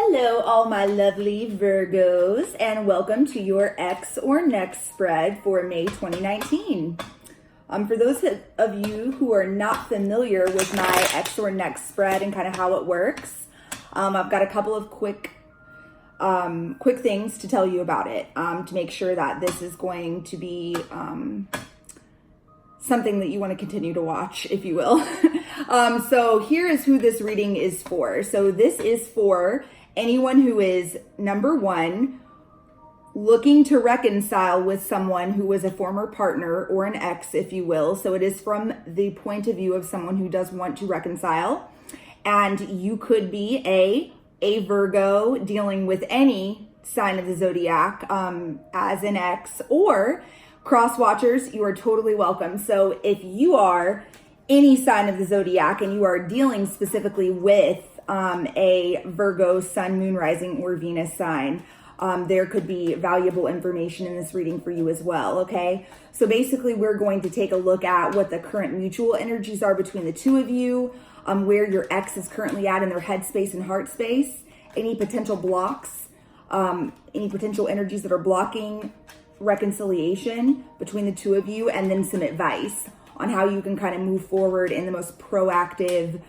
Hello, all my lovely Virgos, and welcome to your X or Next spread for May 2019. For those of you who are not familiar with my X or Next spread and kind of how it works, I've got a couple of quick things to tell you about it to make sure that this is going to be something that you want to continue to watch, if you will. So here is who this reading is for. So this is for anyone who is, number one, looking to reconcile with someone who was a former partner or an ex, if you will. So it is from the point of view of someone who does want to reconcile. And you could be a Virgo dealing with any sign of the zodiac as an ex, or cross watchers, you are totally welcome. So if you are any sign of the zodiac and you are dealing specifically with a Virgo sun, moon, rising, or Venus sign, there could be valuable information in this reading for you as well, okay? So basically, we're going to take a look at what the current mutual energies are between the two of you, where your ex is currently at in their headspace and heart space, any potential blocks, any potential energies that are blocking reconciliation between the two of you, and then some advice on how you can kind of move forward in the most proactive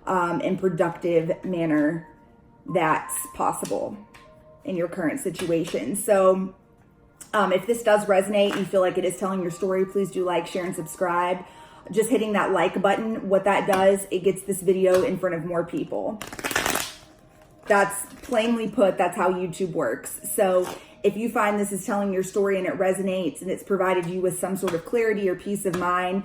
and productive manner that's possible in your current situation. So if this does resonate, you feel like it is telling your story, please do like, share, and subscribe. Just hitting that like button, what that does, it gets this video in front of more people. That's plainly put, that's how YouTube works. So if you find this is telling your story and it resonates and it's provided you with some sort of clarity or peace of mind,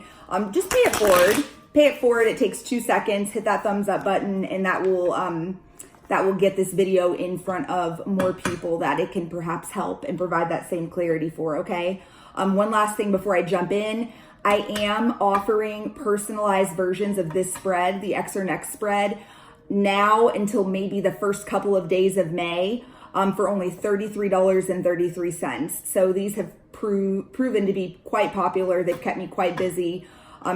just pay it forward. Pay it forward. It takes 2 seconds. Hit that thumbs up button, and that will get this video in front of more people that it can perhaps help and provide that same clarity for, okay? One last thing before I jump in. I am offering personalized versions of this spread, the X or Next spread, now until maybe the first couple of days of May, for only $33.33. So these have proven to be quite popular. They've kept me quite busy.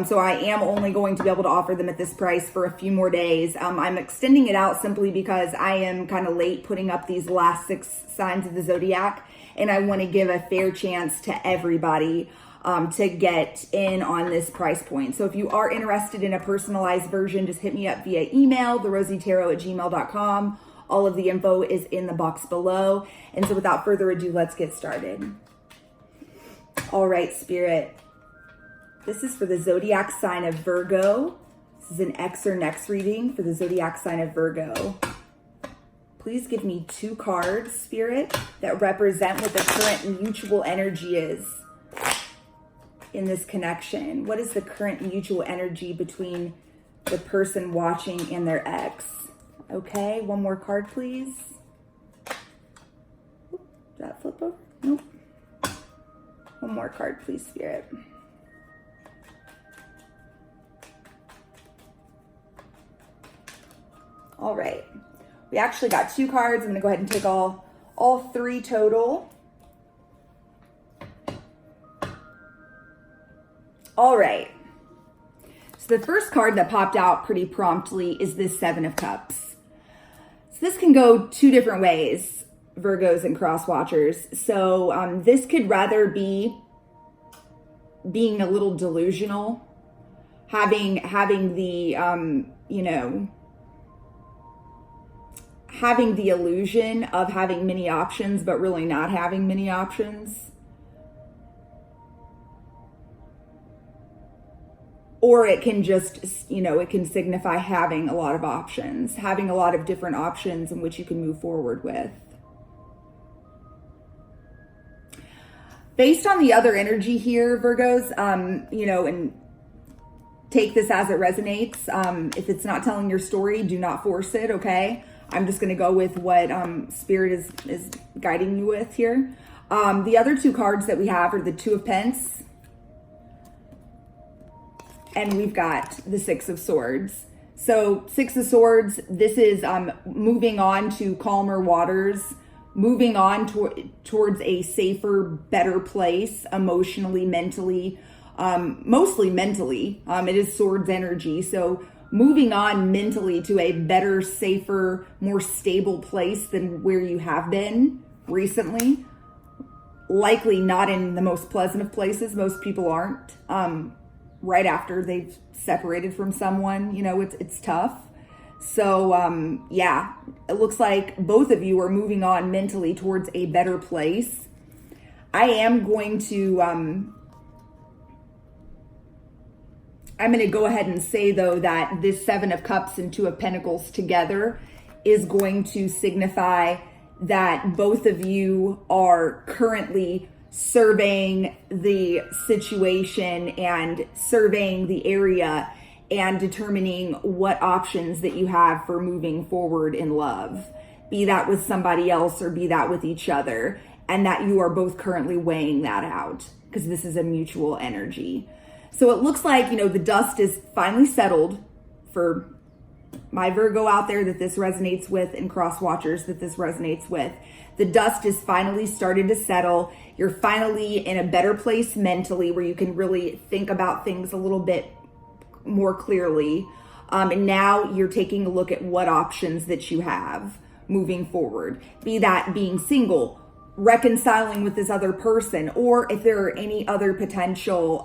So I am only going to be able to offer them at this price for a few more days. I'm extending it out simply because I am kind of late putting up these last 6 signs of the zodiac, and I want to give a fair chance to everybody to get in on this price point. So if you are interested in a personalized version, just hit me up via email, therosytarot@gmail.com. All of the info is in the box below. And so without further ado, let's get started. All right, Spirit. This is for the zodiac sign of Virgo. This is an X or Next reading for the zodiac sign of Virgo. Please give me 2 cards, Spirit, that represent what the current mutual energy is in this connection. What is the current mutual energy between the person watching and their ex? Okay, one more card, please. Did that flip over? Nope. One more card, please, Spirit. All right, we actually got 2 cards. I'm gonna go ahead and take all 3 total. All right, so the first card that popped out pretty promptly is this 7 of Cups. So this can go 2 different ways, Virgos and cross watchers. So this could rather be being a little delusional, having the, having the illusion of having many options, but really not having many options. Or it can just, it can signify having a lot of options, having a lot of different options in which you can move forward with. Based on the other energy here, Virgos, and take this as it resonates. If it's not telling your story, do not force it, okay? I'm just going to go with what Spirit is guiding you with here. The other 2 cards that we have are the 2 of Pence, and we've got the 6 of Swords. So 6 of Swords, this is moving on to calmer waters, moving on towards a safer, better place emotionally, mentally, mostly mentally. It is Swords energy. So moving on mentally to a better, safer, more stable place than where you have been recently. Likely not in the most pleasant of places. Most people aren't. Right after they've separated from someone, it's tough. So, yeah, it looks like both of you are moving on mentally towards a better place. I am going to, I'm going to go ahead and say, though, that this Seven of Cups and Two of Pentacles together is going to signify that both of you are currently surveying the situation and surveying the area and determining what options that you have for moving forward in love, be that with somebody else or be that with each other, and that you are both currently weighing that out because this is a mutual energy. So it looks like, the dust is finally settled for my Virgo out there that this resonates with, and cross watchers that this resonates with. The dust is finally started to settle. You're finally in a better place mentally where you can really think about things a little bit more clearly. And now you're taking a look at what options that you have moving forward, be that being single, reconciling with this other person, or if there are any other potential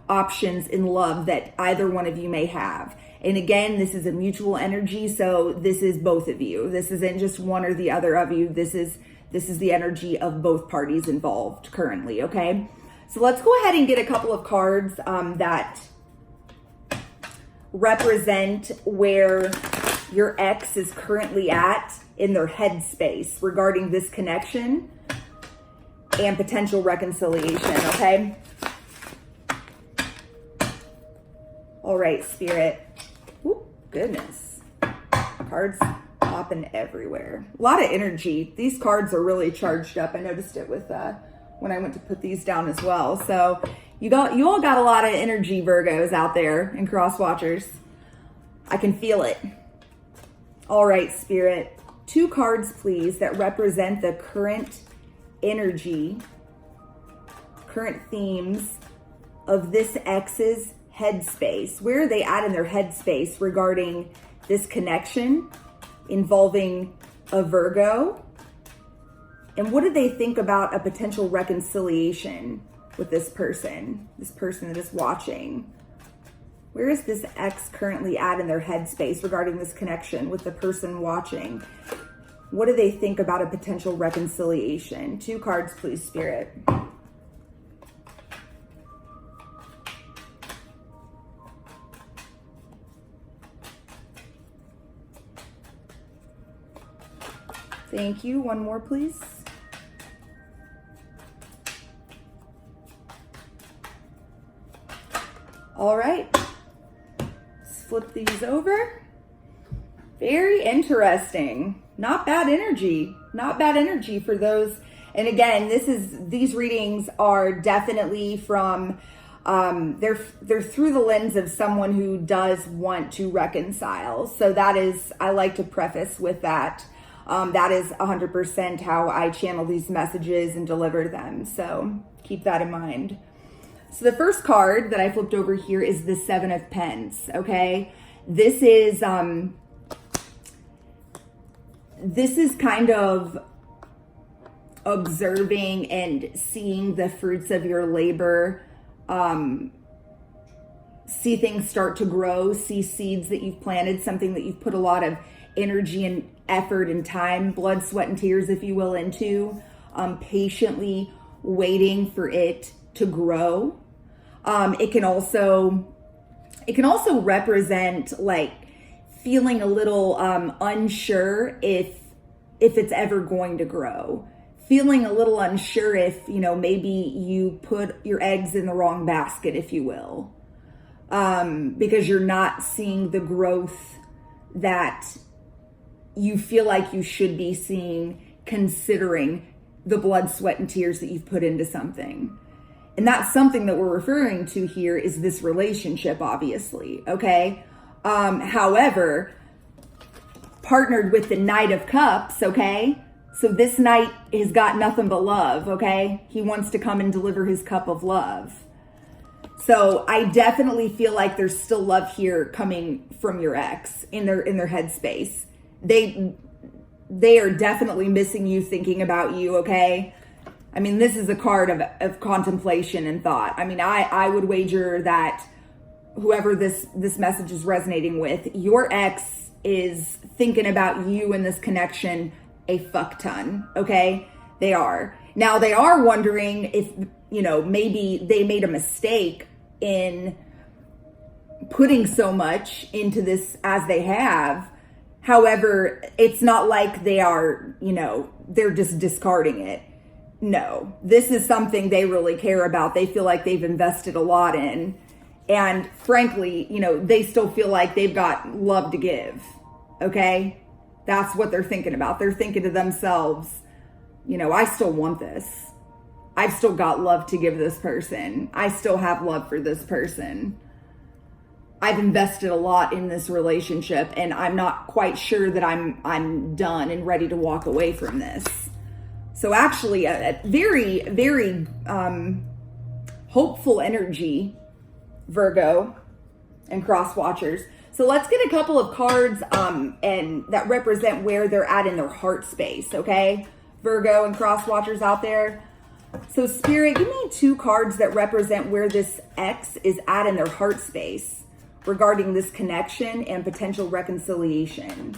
options in love that either one of you may have. And again, this is a mutual energy, so this is both of you. This isn't just one or the other of you. This is the energy of both parties involved currently, okay? So let's go ahead and get a couple of cards that represent where your ex is currently at in their headspace regarding this connection and potential reconciliation, okay? All right, Spirit. Ooh, goodness. Cards popping everywhere. A lot of energy. These cards are really charged up. I noticed it with when I went to put these down as well. So you all got a lot of energy, Virgos, out there and cross watchers. I can feel it. All right, Spirit. 2 cards, please, that represent the current energy, current themes of this ex's headspace. Where are they at in their headspace regarding this connection involving a Virgo? And what do they think about a potential reconciliation with this person that is watching? Where is this ex currently at in their headspace regarding this connection with the person watching? What do they think about a potential reconciliation? 2 cards, please, Spirit. Thank you. 1 more, please. All right. Let's flip these over. Very interesting. Not bad energy. Not bad energy for those. And again, these readings are definitely from they're through the lens of someone who does want to reconcile. So that is, I like to preface with that. That is 100% how I channel these messages and deliver them. So keep that in mind. So the first card that I flipped over here is the 7 of Pens. Okay. This is kind of observing and seeing the fruits of your labor, see things start to grow, see seeds that you've planted, something that you've put a lot of energy and effort and time, blood, sweat, and tears, if you will, into, patiently waiting for it to grow. It can also represent like feeling a little unsure if it's ever going to grow, feeling a little unsure if, maybe you put your eggs in the wrong basket, if you will, because you're not seeing the growth that you feel like you should be seeing, considering the blood, sweat, and tears that you've put into something. And that's something that we're referring to here is this relationship, obviously, okay? However, partnered with the Knight of Cups, okay? So this knight has got nothing but love, okay? He wants to come and deliver his cup of love. So I definitely feel like there's still love here coming from your ex in their headspace. They are definitely missing you, thinking about you, okay? I mean, this is a card of contemplation and thought. I mean, I would wager that whoever this message is resonating with, your ex is thinking about you and this connection a fuck ton, okay? They are. Now, they are wondering if, maybe they made a mistake in putting so much into this as they have. However, it's not like they are, they're just discarding it. No, this is something they really care about. They feel like they've invested a lot in. And frankly, they still feel like they've got love to give. Okay? That's what they're thinking about. They're thinking to themselves, I still want this. I've still got love to give this person. I still have love for this person. I've invested a lot in this relationship, and I'm not quite sure that I'm done and ready to walk away from this. So actually, a very, very hopeful energy, Virgo and cross watchers. So let's get a couple of cards and that represent where they're at in their heart space, okay? Virgo and cross watchers out there. So Spirit, give me 2 cards that represent where this ex is at in their heart space regarding this connection and potential reconciliation.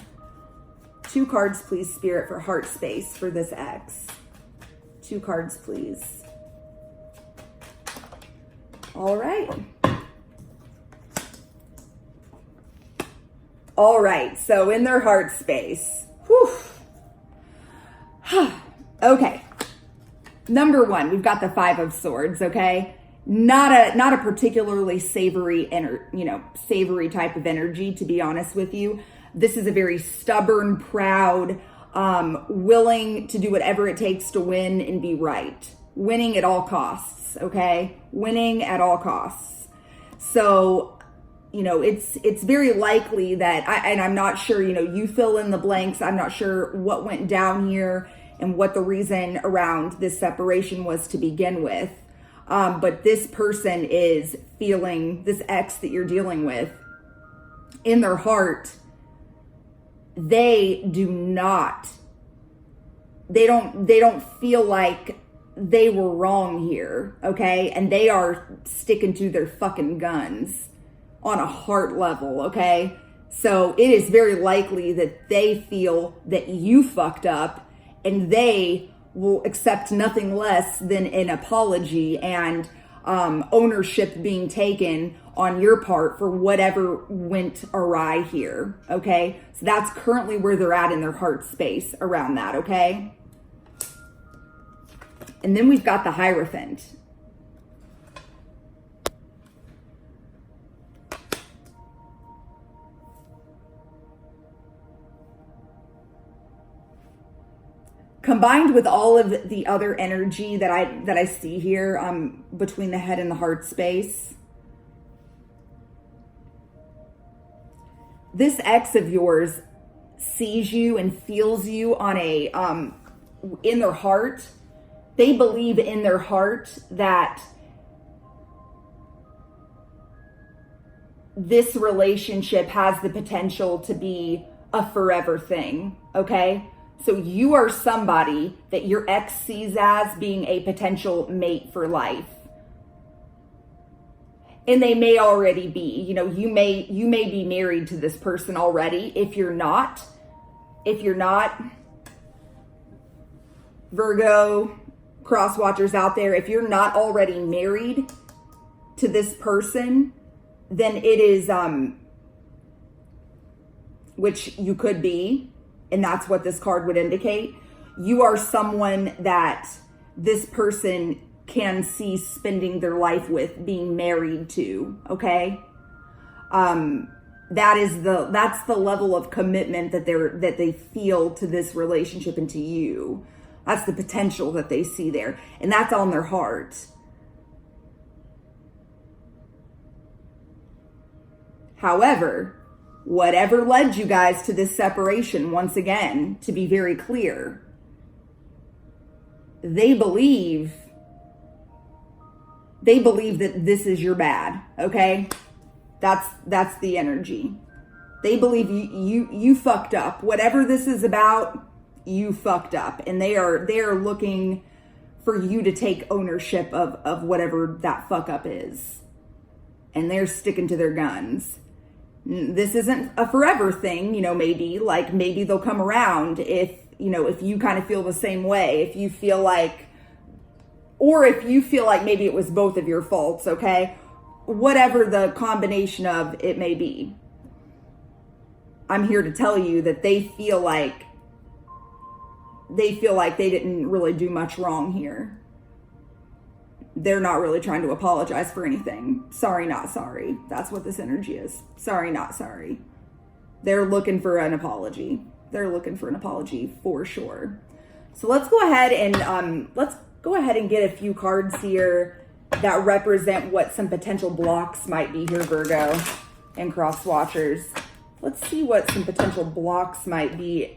2 cards, please, Spirit, for heart space for this ex. 2 cards, please. All right. All right, so in their heart space. Whew. Okay. Number 1, we've got the 5 of Swords, okay? Not a particularly savory savory type of energy, to be honest with you. This is a very stubborn, proud, willing to do whatever it takes to win and be right. Winning at all costs, okay? Winning at all costs. So, it's very likely that, I'm not sure, you fill in the blanks. I'm not sure what went down here and what the reason around this separation was to begin with. But this person is feeling, this ex that you're dealing with, in their heart, they don't feel like they were wrong here, okay? And they are sticking to their fucking guns on a heart level, okay? So it is very likely that they feel that you fucked up, and they will accept nothing less than an apology and ownership being taken on your part for whatever went awry here, okay? So that's currently where they're at in their heart space around that, okay? And then we've got the Hierophant. Combined with all of the other energy that I see here between the head and the heart space, this ex of yours sees you and feels you on a in their heart. They believe in their heart that this relationship has the potential to be a forever thing, okay? So you are somebody that your ex sees as being a potential mate for life. And they may already be, you may be married to this person already. If you're not, Virgo, cross watchers out there, if you're not already married to this person, then it is, which you could be, and that's what this card would indicate. You are someone that this person can see spending their life with, being married to, okay? That's the level of commitment that they feel to this relationship and to you. That's the potential that they see there, and that's on their heart. However, whatever led you guys to this separation, once again, to be very clear, they believe They believe that this is your bad, okay? That's the energy. They believe you fucked up. Whatever this is about, you fucked up. And they are looking for you to take ownership of whatever that fuck up is. And they're sticking to their guns. This isn't a forever thing, maybe they'll come around if you kind of feel the same way, if you feel like maybe it was both of your faults, okay? Whatever the combination of it may be. I'm here to tell you that they feel like they didn't really do much wrong here. They're not really trying to apologize for anything. Sorry, not sorry. That's what this energy is. Sorry, not sorry. They're looking for an apology. They're looking for an apology for sure. So let's go ahead and get a few cards here that represent what some potential blocks might be here, Virgo and cross watchers. Let's see what some potential blocks might be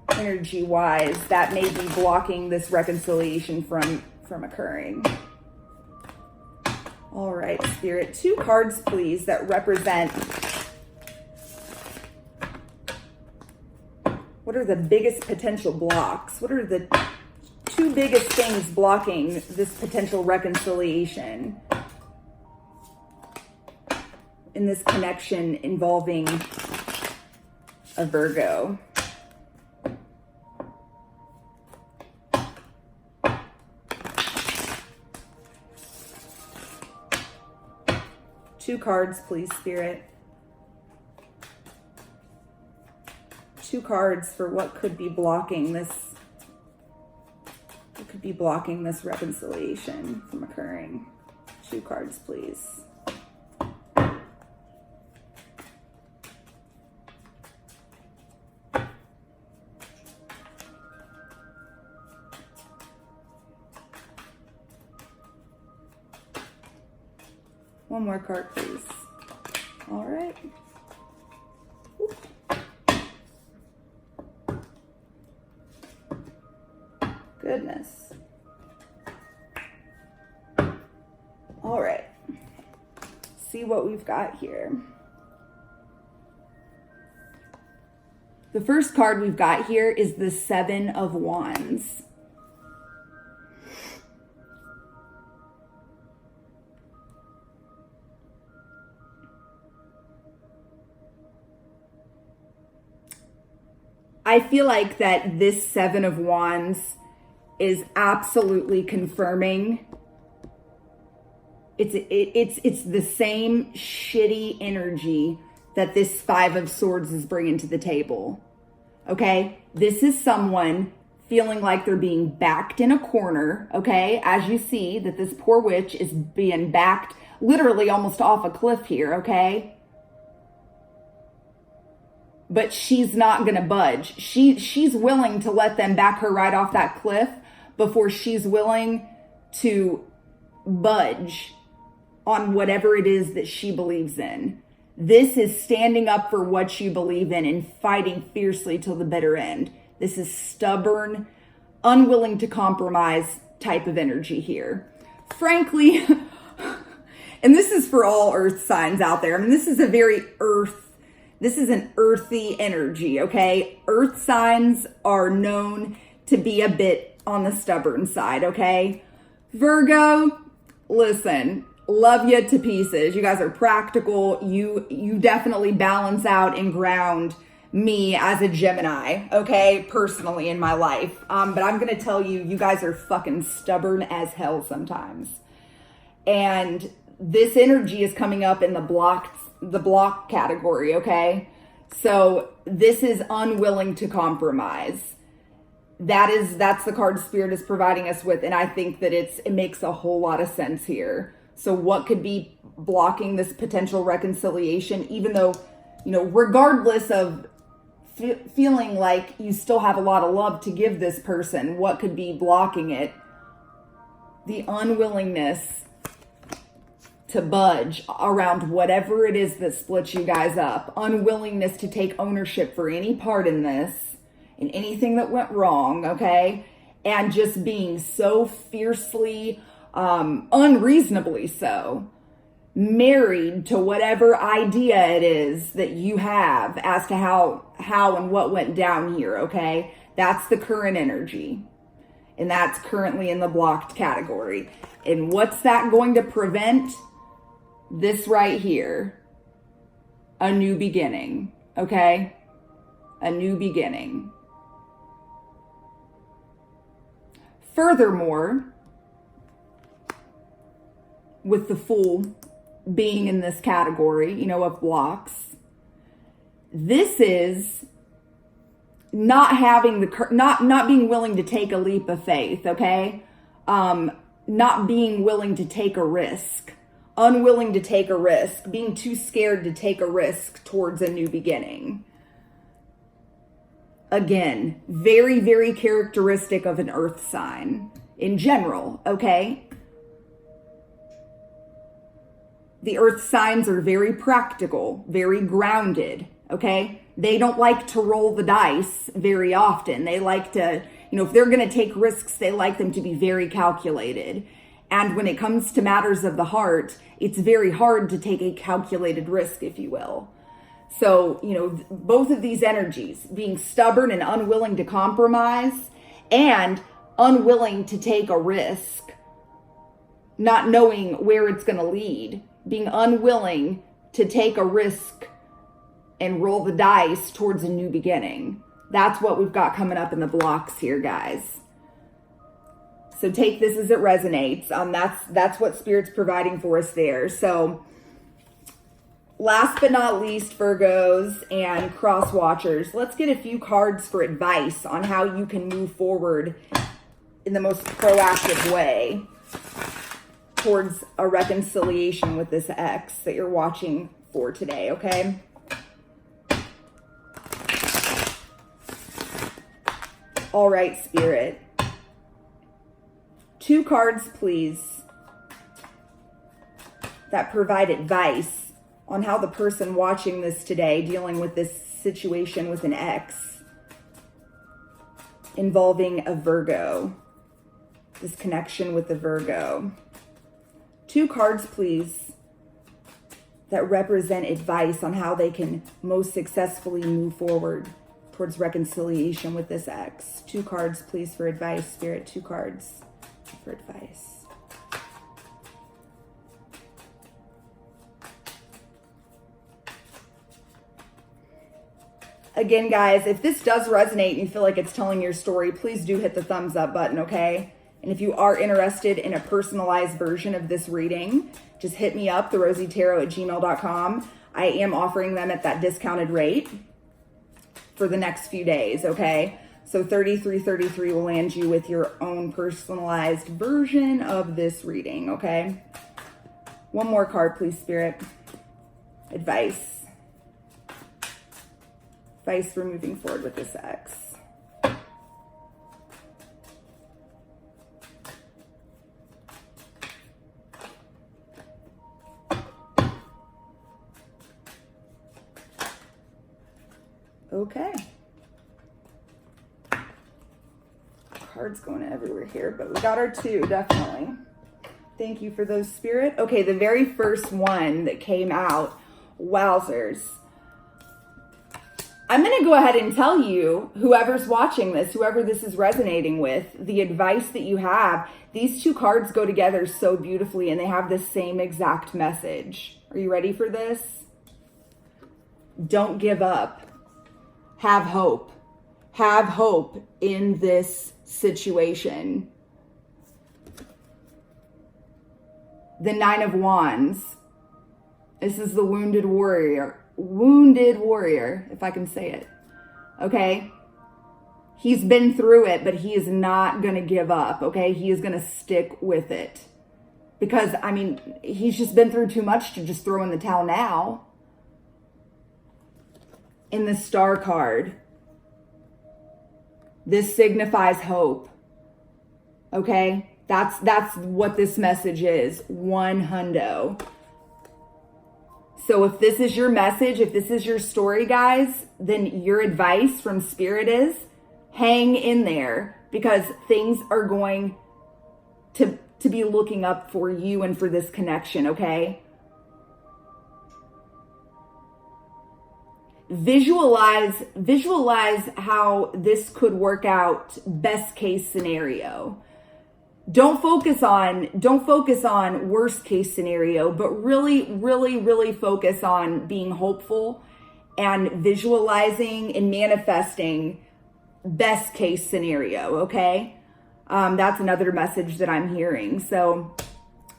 energy-wise, that may be blocking this reconciliation from occurring. All right, Spirit, 2 cards, please, that represent what are the biggest potential blocks? What are the 2 biggest things blocking this potential reconciliation in this connection involving a Virgo? Two cards, please, Spirit. 2 cards for what could be blocking this. What could be blocking this reconciliation from occurring? 2 cards, please. One more card, please. All right. Goodness. All right. See what we've got here. The first card we've got here is the 7 of Wands. I feel like that this 7 of Wands is absolutely confirming. It's the same shitty energy that this 5 of Swords is bringing to the table. Okay? This is someone feeling like they're being backed in a corner. Okay? As you see that this poor witch is being backed literally almost off a cliff here. Okay? But she's not going to budge. She's willing to let them back her right off that cliff before she's willing to budge on whatever it is that she believes in. This is standing up for what you believe in and fighting fiercely till the bitter end. This is stubborn, unwilling to compromise type of energy here. Frankly, and this is for all earth signs out there. I mean, this is an earthy energy, okay? Earth signs are known to be a bit on the stubborn side, okay? Virgo, listen, love you to pieces. You guys are practical. You definitely balance out and ground me as a Gemini, okay? Personally in my life. But I'm going to tell you, you guys are fucking stubborn as hell sometimes. And this energy is coming up in the block category, okay? So this is unwilling to compromise. That's the card Spirit is providing us with, and I think that it makes a whole lot of sense here. So what could be blocking this potential reconciliation, even though, regardless of feeling like you still have a lot of love to give this person, what could be blocking it? The unwillingness to budge around whatever it is that splits you guys up. Unwillingness to take ownership for any part in this and anything that went wrong, okay? and just being so fiercely, unreasonably so, married to whatever idea it is that you have as to how and what went down here, okay? That's the current energy. And that's currently in the blocked category. And what's that going to prevent? This right here. A new beginning, okay? A new beginning. Furthermore, with the Fool being in this category, you know, of blocks, this is not having not being willing to take a leap of faith, okay? Not being willing to take a risk, unwilling to take a risk, being too scared to take a risk towards a new beginning. Again, very, very characteristic of an earth sign in general, okay? The earth signs are very practical, very grounded, okay? They don't like to roll the dice very often. They like to, you know, if they're going to take risks, they like them to be very calculated. And when it comes to matters of the heart, it's very hard to take a calculated risk, if you will. So, you know, both of these energies, being stubborn and unwilling to compromise and unwilling to take a risk, not knowing where it's going to lead, being unwilling to take a risk and roll the dice towards a new beginning. That's what we've got coming up in the blocks here, guys. So take this as it resonates. That's what Spirit's providing for us there. So last but not least, Virgos and cross watchers, let's get a few cards for advice on how you can move forward in the most proactive way towards a reconciliation with this ex that you're watching for today, okay? All right, Spirit. 2 cards, please, that provide advice on how the person watching this today, dealing with this situation with an ex involving a Virgo, this connection with the Virgo. 2 cards, please, that represent advice on how they can most successfully move forward towards reconciliation with this ex. 2 cards, please, for advice, Spirit. 2 cards for advice. Again, guys, if this does resonate and you feel like it's telling your story, please do hit the thumbs up button, okay? And if you are interested in a personalized version of this reading, just hit me up, therosytarot@gmail.com. I am offering them at that discounted rate for the next few days, okay? So $33.33 will land you with your own personalized version of this reading, okay? One more card, please, Spirit. Advice. Advice for moving forward with this ex. Okay. Cards going everywhere here, but we got our 2, definitely. Thank you for those, Spirit. Okay, the very first one that came out, wowzers. I'm going to go ahead and tell you, whoever's watching this, whoever this is resonating with, the advice that you have. These 2 cards go together so beautifully and they have the same exact message. Are you ready for this? Don't give up. Have hope. Have hope in this situation. The 9 of Wands. This is the wounded warrior, if I can say it. Okay? He's been through it, but he is not going to give up, okay? He is going to stick with it. Because, I mean, he's just been through too much to just throw in the towel now. In the Star card, this signifies hope. Okay? That's what this message is. 100. So if this is your message, if this is your story, guys, then your advice from Spirit is hang in there. because things are going to be looking up for you and for this connection, okay? Visualize how this could work out, best case scenario. Don't focus on worst case scenario, but really focus on being hopeful and visualizing and manifesting best case scenario, okay? That's another message that I'm hearing. So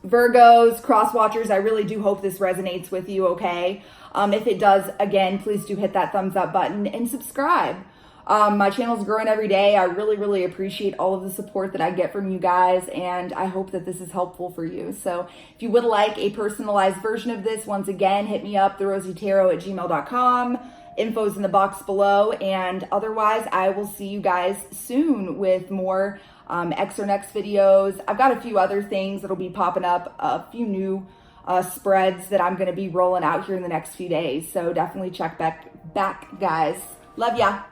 Virgos, cross watchers, I really do hope this resonates with you, okay? If it does, again, please do hit that thumbs up button and subscribe. My channel's growing every day. I really appreciate all of the support that I get from you guys, and I hope that this is helpful for you. So if you would like a personalized version of this, once again, hit me up, therosytarot@gmail.com. Info's in the box below, and otherwise, I will see you guys soon with more X or Next videos. I've got a few other things that'll be popping up, a few new spreads that I'm going to be rolling out here in the next few days. So definitely check back, guys. Love ya.